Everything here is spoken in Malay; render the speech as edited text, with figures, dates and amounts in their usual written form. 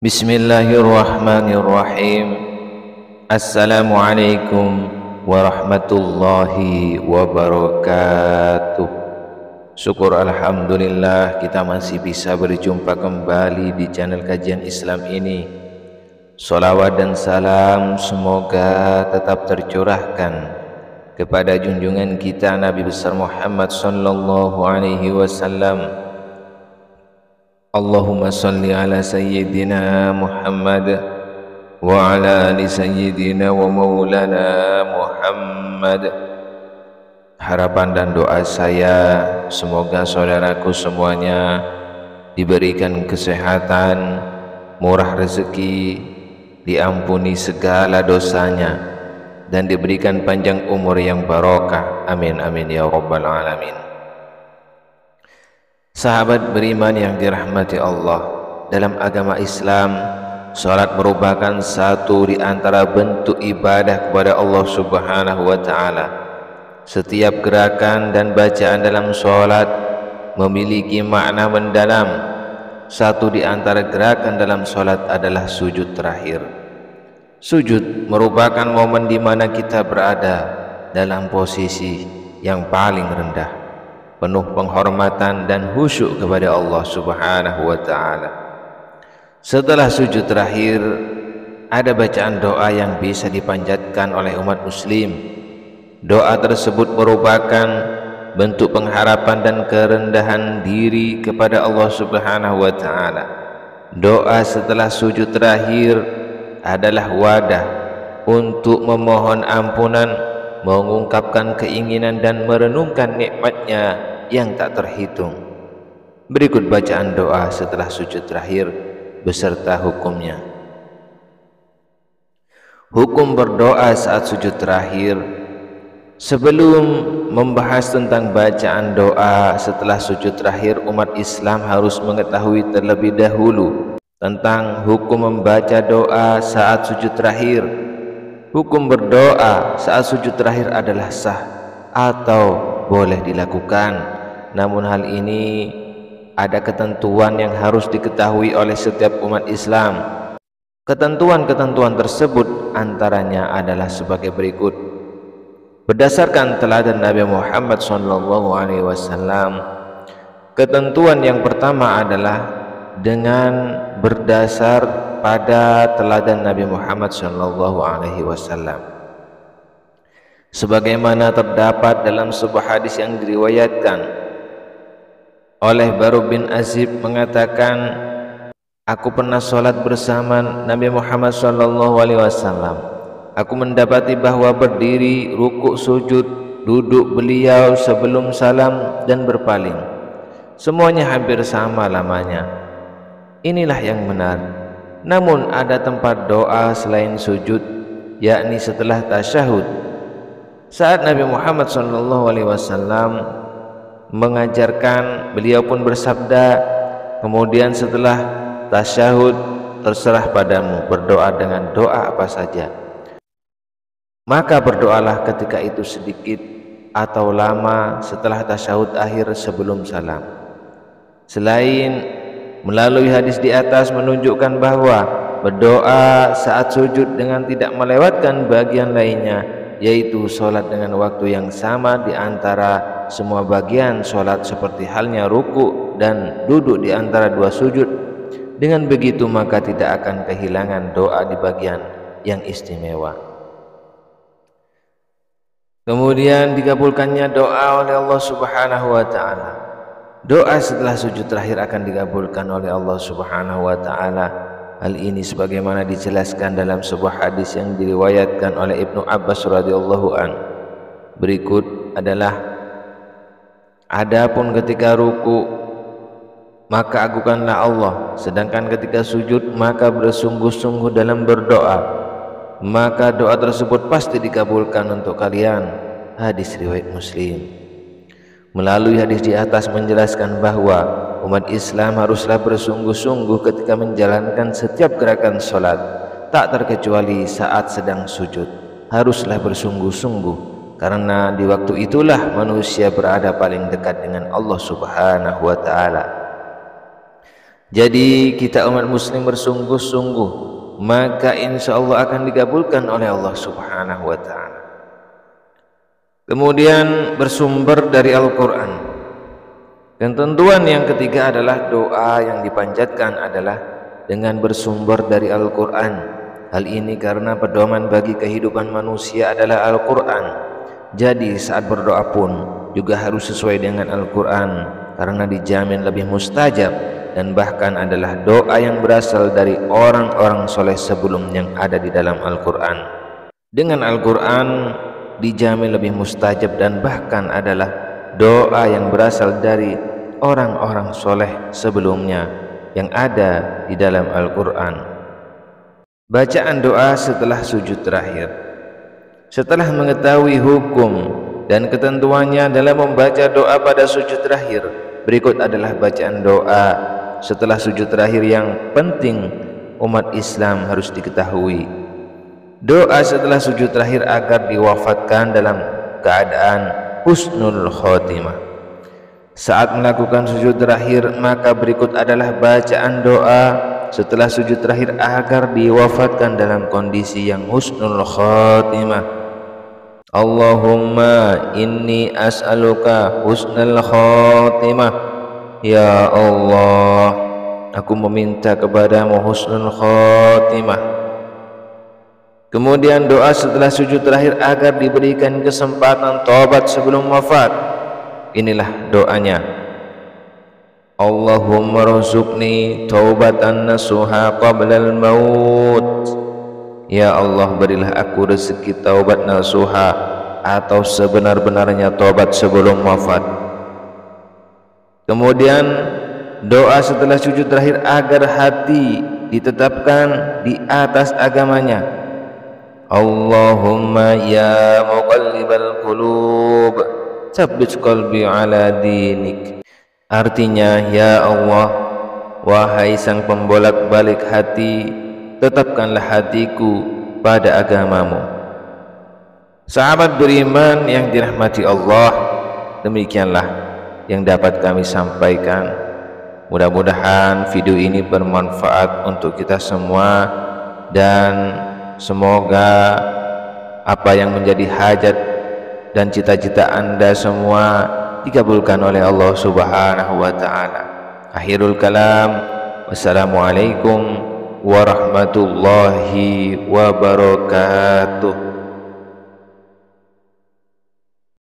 Bismillahirrahmanirrahim. Assalamualaikum warahmatullahi wabarakatuh. Syukur alhamdulillah kita masih bisa berjumpa kembali di channel kajian Islam ini. Salawat dan salam semoga tetap tercurahkan kepada junjungan kita Nabi besar Muhammad sallallahu alaihi wasallam. Allahumma salli ala sayyidina Muhammad wa ala ali sayyidina wa maulana Muhammad. Harapan dan doa saya semoga saudaraku semuanya diberikan kesehatan, murah rezeki, diampuni segala dosanya, dan diberikan panjang umur yang barokah. Amin amin ya rabbal alamin. Sahabat beriman yang dirahmati Allah, dalam agama Islam, salat merupakan satu di antara bentuk ibadah kepada Allah Subhanahu wa taala. Setiap gerakan dan bacaan dalam salat memiliki makna mendalam. Satu di antara gerakan dalam salat adalah sujud terakhir. Sujud merupakan momen di mana kita berada dalam posisi yang paling rendah, penuh penghormatan dan khusyuk kepada Allah Subhanahu wa taala. Setelah sujud terakhir, ada bacaan doa yang bisa dipanjatkan oleh umat muslim. Doa tersebut merupakan bentuk pengharapan dan kerendahan diri kepada Allah Subhanahu wa taala. Doa setelah sujud terakhir adalah wadah untuk memohon ampunan, mengungkapkan keinginan dan merenungkan nikmatnya yang tak terhitung. Berikut bacaan doa setelah sujud terakhir beserta hukumnya. Hukum berdoa saat sujud terakhir. Sebelum membahas tentang bacaan doa setelah sujud terakhir, umat Islam harus mengetahui terlebih dahulu tentang hukum membaca doa saat sujud terakhir. Hukum berdoa saat sujud terakhir adalah sah atau boleh dilakukan. Namun hal ini ada ketentuan yang harus diketahui oleh setiap umat Islam. Ketentuan-ketentuan tersebut antaranya adalah sebagai berikut. Berdasarkan teladan Nabi Muhammad SAW, ketentuan yang pertama adalah dengan berdasar pada teladan Nabi Muhammad SAW, sebagaimana terdapat dalam sebuah hadis yang diriwayatkan oleh Baru bin Azib mengatakan, aku pernah sholat bersama Nabi Muhammad SAW. Aku mendapati bahwa berdiri, rukuk, sujud, duduk beliau sebelum salam dan berpaling, semuanya hampir sama lamanya. Inilah yang benar. Namun ada tempat doa selain sujud, yakni setelah tasyahud. Saat Nabi Muhammad SAW mengajarkan, beliau pun bersabda, kemudian setelah tasyahud terserah padamu berdoa dengan doa apa saja. Maka berdoalah ketika itu sedikit atau lama setelah tasyahud akhir sebelum salam. Selain melalui hadis di atas menunjukkan bahwa berdoa saat sujud dengan tidak melewatkan bagian lainnya, yaitu sholat dengan waktu yang sama di antara semua bagian sholat, seperti halnya ruku dan duduk di antara dua sujud. Dengan begitu maka tidak akan kehilangan doa di bagian yang istimewa. Kemudian dikabulkannya doa oleh Allah Subhanahu wa taala. Doa setelah sujud terakhir akan dikabulkan oleh Allah Subhanahu wa taala. Hal ini sebagaimana dijelaskan dalam sebuah hadis yang diriwayatkan oleh Ibnu Abbas radhiyallahu an. Berikut adalah, adapun ketika ruku maka agungkanlah Allah, sedangkan ketika sujud maka bersungguh-sungguh dalam berdoa, maka doa tersebut pasti dikabulkan untuk kalian. Hadis riwayat Muslim. Melalui hadis di atas menjelaskan bahwa umat Islam haruslah bersungguh-sungguh ketika menjalankan setiap gerakan sholat, tak terkecuali saat sedang sujud. Haruslah bersungguh-sungguh, karena di waktu itulah manusia berada paling dekat dengan Allah Subhanahu wa taala. Jadi kita umat muslim bersungguh-sungguh, maka insya Allah akan dikabulkan oleh Allah Subhanahu wa ta'ala. Kemudian bersumber dari Al-Quran. Ketentuan yang ketiga adalah doa yang dipanjatkan adalah dengan bersumber dari Al-Quran. Hal ini karena pedoman bagi kehidupan manusia adalah Al-Quran. Jadi saat berdoa pun juga harus sesuai dengan Al-Quran, karena dijamin lebih mustajab, dan bahkan adalah doa yang berasal dari orang-orang soleh sebelum yang ada di dalam Al-Quran. Dengan Al-Quran dijamin lebih mustajab dan bahkan adalah doa yang berasal dari orang-orang soleh sebelumnya yang ada di dalam Al-Quran. Bacaan doa setelah sujud terakhir. Setelah mengetahui hukum dan ketentuannya dalam membaca doa pada sujud terakhir, berikut adalah bacaan doa setelah sujud terakhir yang penting umat Islam harus diketahui. Doa setelah sujud terakhir agar diwafatkan dalam keadaan husnul khotimah. Saat melakukan sujud terakhir, maka berikut adalah bacaan doa setelah sujud terakhir agar diwafatkan dalam kondisi yang husnul khotimah. Allahumma inni as'aluka husnul khotimah. Ya Allah, aku meminta kepadamu husnul khotimah. Kemudian doa setelah sujud terakhir agar diberikan kesempatan taubat sebelum wafat. Inilah doanya. Allahumma rzuqni taubatan nasuha qabla al-maut. Ya Allah, berilah aku rezeki taubat nasuha atau sebenar-benarnya taubat sebelum wafat. Kemudian doa setelah sujud terakhir agar hati ditetapkan di atas agamanya. Allahumma ya muqallibal qulub tsabbit qalbi ala dinik. Artinya, ya Allah, wahai sang pembolak-balik hati, tetapkanlah hatiku pada agamamu. Sahabat beriman yang dirahmati Allah, demikianlah yang dapat kami sampaikan. Mudah-mudahan video ini bermanfaat untuk kita semua, dan semoga apa yang menjadi hajat dan cita-cita Anda semua dikabulkan oleh Allah Subhanahu wa ta'ala. Akhirul kalam, wassalamualaikum warahmatullahi wabarakatuh.